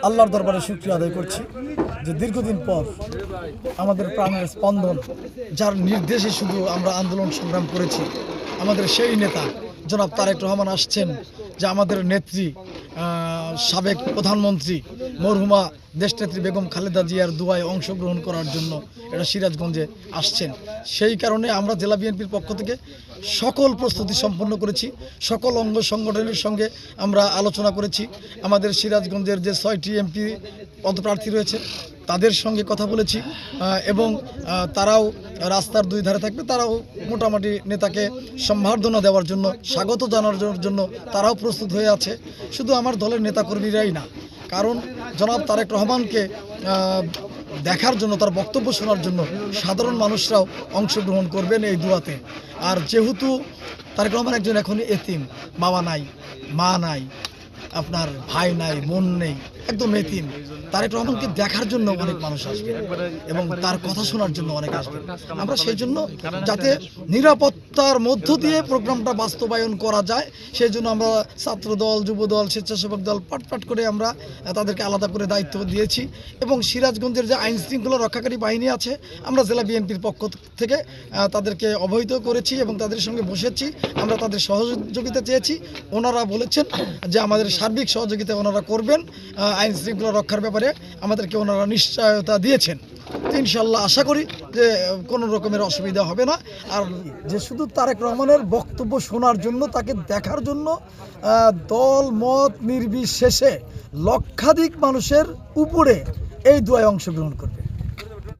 আল্লাহর দরবারে শুকরিয়া আদায় করছি যে দীর্ঘদিন পর আমাদের প্রাণের স্পন্দন, যার নির্দেশে শুধু আমরা আন্দোলন সংগ্রাম করেছি, আমাদের সেই নেতা জনাব তারেক রহমান আসছেন, যে আমাদের নেত্রী সাবেক প্রধানমন্ত্রী মরহুমা দেশনেত্রী বেগম খালেদা জিয়ার দুয়ায় অংশগ্রহণ করার জন্য এটা সিরাজগঞ্জে আসছেন। সেই কারণে আমরা জেলা বিএনপির পক্ষ থেকে সকল প্রস্তুতি সম্পন্ন করেছি। সকল অঙ্গ সংগঠনের সঙ্গে আমরা আলোচনা করেছি। আমাদের সিরাজগঞ্জের যে 6টি এমপি পদপ্রার্থী রয়েছে তাদের সঙ্গে কথা বলেছি এবং তারাও রাস্তার দুই ধারে থাকবে, তারাও মোটামুটি নেতাকে সম্বর্ধনা দেওয়ার জন্য, স্বাগত জানানোর জন্য তারাও প্রস্তুত হয়ে আছে। শুধু আমার দলের নেতাকর্মীরাই না, কারণ জনাব তারেক রহমানকে দেখার জন্য, তার বক্তব্য শোনার জন্য সাধারণ মানুষরাও অংশগ্রহণ করবেন এই দুয়াতে। আর যেহেতু তারেক রহমান একজন এখনই এতিম, বাবা নাই, মা নাই, আপনার ভাই নাই, বোন নেই, একদম এতিম, তারেক রহমানকে দেখার জন্য অনেক মানুষ আসবে এবং তার কথা শোনার জন্য অনেক আসবে। আমরা সেই জন্য যাতে নিরাপত্তার মধ্য দিয়ে প্রোগ্রামটা বাস্তবায়ন করা যায়, সেই জন্য আমরা ছাত্রদল, যুবদল, স্বেচ্ছাসেবক দল পাট করে আমরা তাদেরকে আলাদা করে দায়িত্ব দিয়েছি এবং সিরাজগঞ্জের যে আইন শৃঙ্খলা রক্ষাকারী বাহিনী আছে, আমরা জেলা বিএনপির পক্ষ থেকে তাদেরকে অবহিত করেছি এবং তাদের সঙ্গে বসেছি। আমরা তাদের সহযোগিতা চেয়েছি। ওনারা বলেছেন যে আমাদের সার্বিক সহযোগিতা ওনারা করবেন। আইন শৃঙ্খলা রক্ষার ব্যাপারে আমাদেরকে ওনারা নিশ্চয়তা দিয়েছেন। ইনশাল্লাহ আশা করি যে কোনো রকমের অসুবিধা হবে না। আর যে শুধু তারেক রহমানের বক্তব্য শোনার জন্য, তাকে দেখার জন্য দল মত নির্বিশেষে লক্ষাধিক মানুষের উপরে এই দুয়ায় অংশগ্রহণ করবে।